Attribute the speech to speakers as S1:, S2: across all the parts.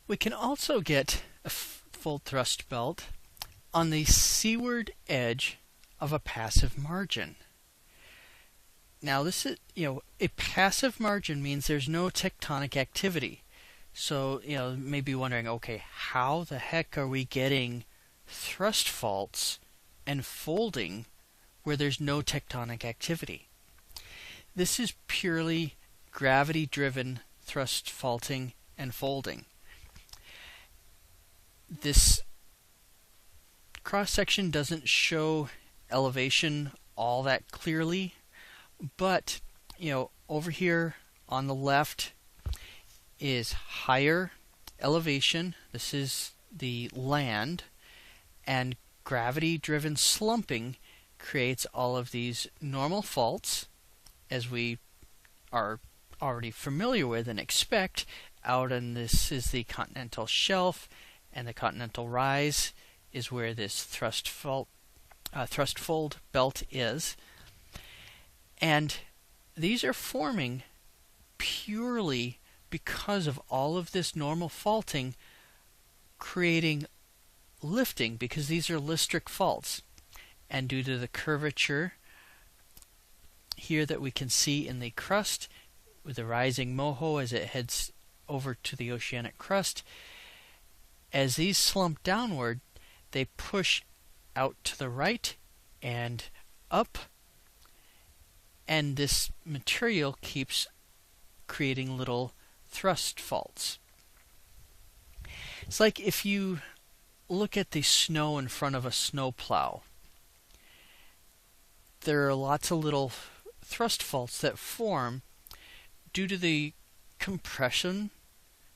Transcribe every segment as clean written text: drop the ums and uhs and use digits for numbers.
S1: We can also get a full thrust belt on the seaward edge of a passive margin. Now this is, a passive margin means there's no tectonic activity. So, maybe wondering, okay, how the heck are we getting thrust faults and folding where there's no tectonic activity? This is purely gravity-driven thrust faulting and folding. This cross-section doesn't show elevation all that clearly, but, over here on the left is higher elevation. This is the land, and gravity-driven slumping creates all of these normal faults, as we are already familiar with and expect. Out on this is the continental shelf, and the continental rise is where this thrust fold belt is. And these are forming purely because of all of this normal faulting creating lifting, because these are listric faults. And due to the curvature here that we can see in the crust with the rising moho as it heads over to the oceanic crust, as these slump downward, they push out to the right and up, and this material keeps creating little thrust faults. It's like if you look at the snow in front of a snowplow. There are lots of little thrust faults that form due to the compression,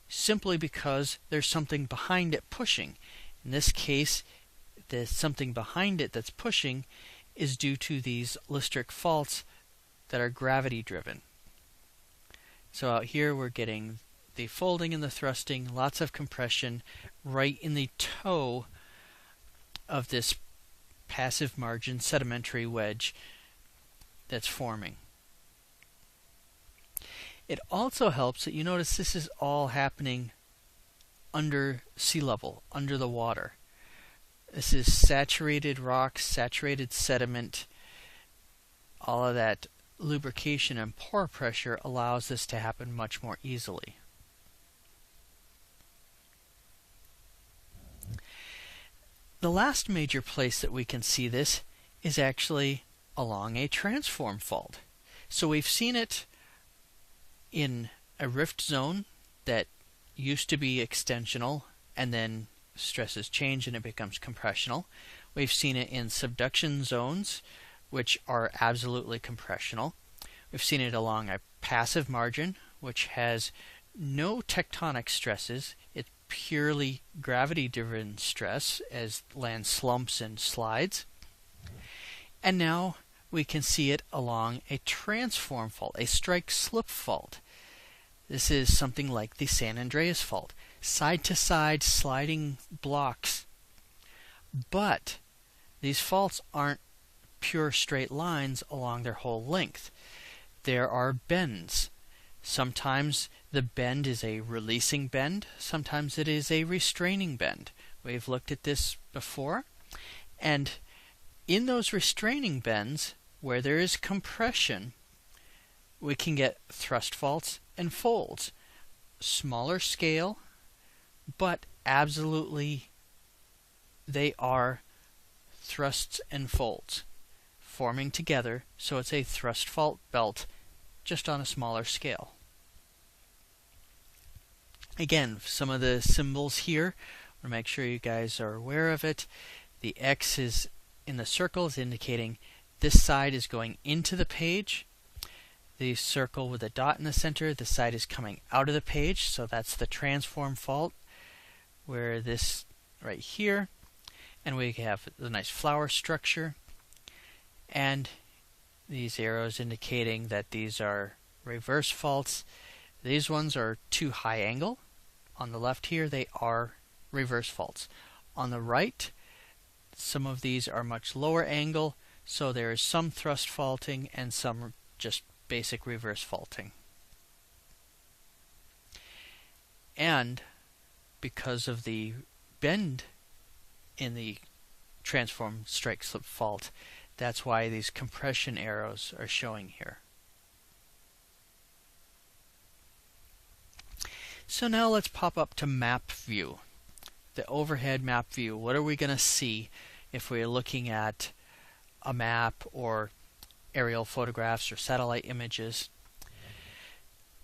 S1: simply because there's something behind it pushing. In this case, the something behind it that's pushing is due to these listric faults that are gravity driven. So out here we're getting the folding and the thrusting, lots of compression right in the toe of this passive margin sedimentary wedge that's forming. It also helps that you notice this is all happening under sea level, under the water. This is saturated rock, saturated sediment. All of that lubrication and pore pressure allows this to happen much more easily. The last major place that we can see this is actually along a transform fault. So we've seen it in a rift zone that used to be extensional, and then stresses change and it becomes compressional. We've seen it in subduction zones, which are absolutely compressional. We've seen it along a passive margin, which has no tectonic stresses. It's purely gravity-driven stress as land slumps and slides. And now we can see it along a transform fault, a strike-slip fault. This is something like the San Andreas fault, side-to-side sliding blocks. But these faults aren't pure straight lines along their whole length. There are bends. Sometimes the bend is a releasing bend, sometimes it is a restraining bend. We've looked at this before. And in those restraining bends, where there is compression, we can get thrust faults and folds. Smaller scale, but absolutely they are thrusts and folds forming together, so it's a thrust fault belt just on a smaller scale. Again, some of the symbols here, I want to make sure you guys are aware of it. The X is in the circle is indicating this side is going into the page. The circle with a dot in the center, this side is coming out of the page, so that's the transform fault, where this right here, and we have the nice flower structure, and these arrows indicating that these are reverse faults. These ones are too high angle. On the left here, they are reverse faults. On the right, some of these are much lower angle, so there is some thrust faulting and some just basic reverse faulting. And because of the bend in the transform strike slip fault. That's why these compression arrows are showing here. So now let's pop up to map view. The overhead map view. What are we going to see if we're looking at a map or aerial photographs or satellite images?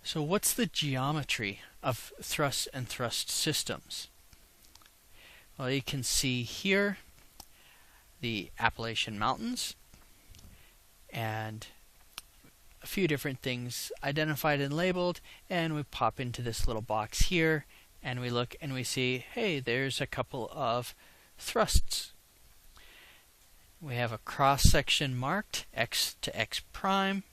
S1: So what's the geometry of thrust and thrust systems? Well, you can see here the Appalachian Mountains and a few different things identified and labeled, and we pop into this little box here and we look and we see, hey, there's a couple of thrusts. We have a cross section marked X to X prime,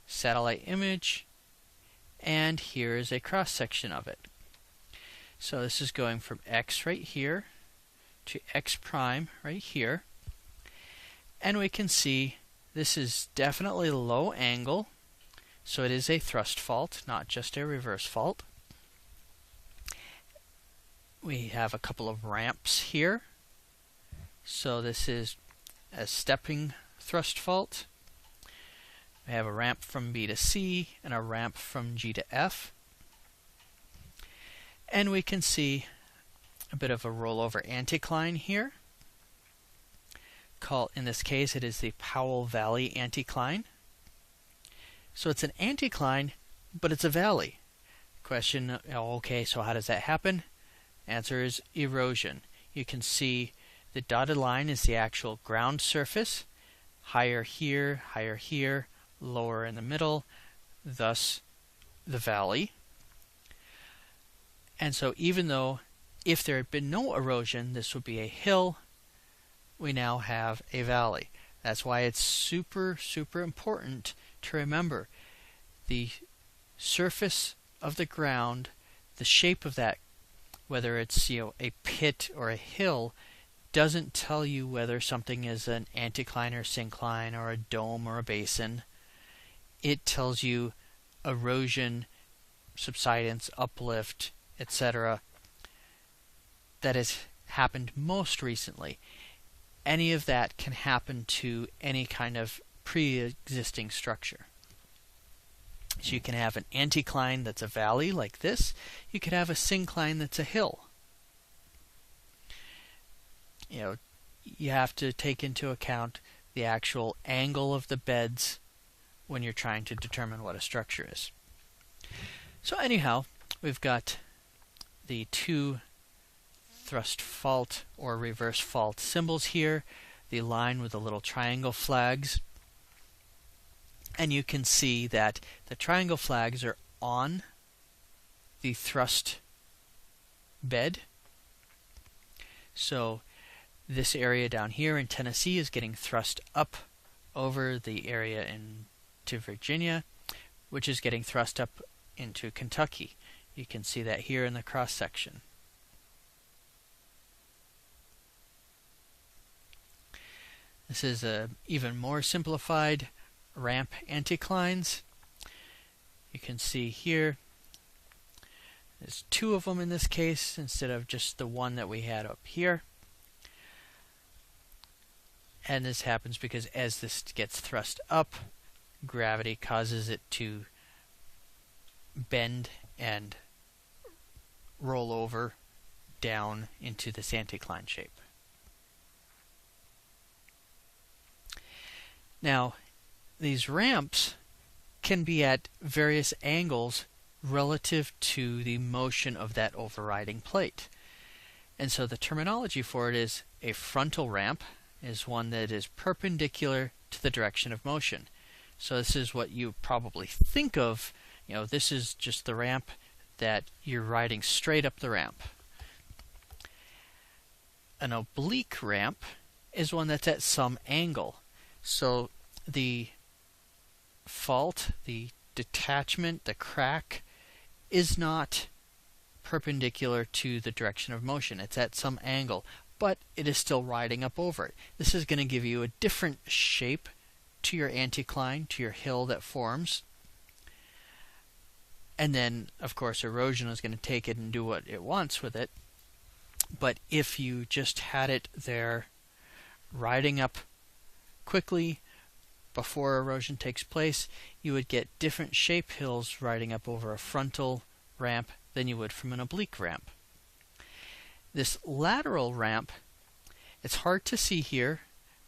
S1: satellite image, and here is a cross section of it. So this is going from X right here to X prime right here, and we can see this is definitely low angle, so it is a thrust fault, not just a reverse fault. We have a couple of ramps here, so this is a stepping thrust fault. We have a ramp from B to C and a ramp from G to F. And we can see a bit of a rollover anticline here. In this case, it is the Powell Valley anticline. So it's an anticline, but it's a valley. Question, okay, so how does that happen? Answer is erosion. You can see the dotted line is the actual ground surface. Higher here, lower in the middle, thus the valley. And so even though if there had been no erosion, this would be a hill, we now have a valley. That's why it's super, super important to remember the surface of the ground, the shape of that, whether it's a pit or a hill, doesn't tell you whether something is an anticline or syncline or a dome or a basin. It tells you erosion, subsidence, uplift, etc. that has happened most recently. Any of that can happen to any kind of pre-existing structure. So you can have an anticline that's a valley like this. You could have a syncline that's a hill. You have to take into account the actual angle of the beds when you're trying to determine what a structure is. So anyhow, we've got the two thrust fault or reverse fault symbols here, the line with the little triangle flags, and you can see that the triangle flags are on the thrust bed. So this area down here in Tennessee is getting thrust up over the area into Virginia, which is getting thrust up into Kentucky. You can see that here in the cross section. This is a even more simplified ramp anticlines. You can see here there's two of them in this case instead of just the one that we had up here. And this happens because as this gets thrust up, gravity causes it to bend and roll over down into this anticline shape. Now, these ramps can be at various angles relative to the motion of that overriding plate. And so the terminology for it is a frontal ramp is one that is perpendicular to the direction of motion. So this is what you probably think of, this is just the ramp that you're riding straight up the ramp. An oblique ramp is one that's at some angle. So the fault, the detachment, the crack is not perpendicular to the direction of motion. It's at some angle, but it is still riding up over it. This is going to give you a different shape to your anticline, to your hill that forms. And then, of course, erosion is going to take it and do what it wants with it. But if you just had it there riding up quickly before erosion takes place, you would get different shape hills riding up over a frontal ramp than you would from an oblique ramp. This lateral ramp, it's hard to see here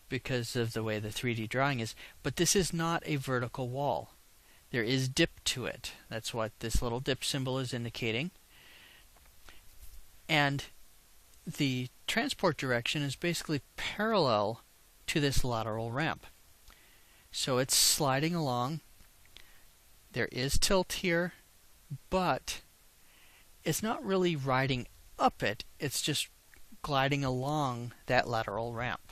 S1: because of the way the 3D drawing is, but this is not a vertical wall. There is dip to it. That's what this little dip symbol is indicating. And the transport direction is basically parallel to this lateral ramp. So it's sliding along. There is tilt here, but it's not really riding up it. It's just gliding along that lateral ramp.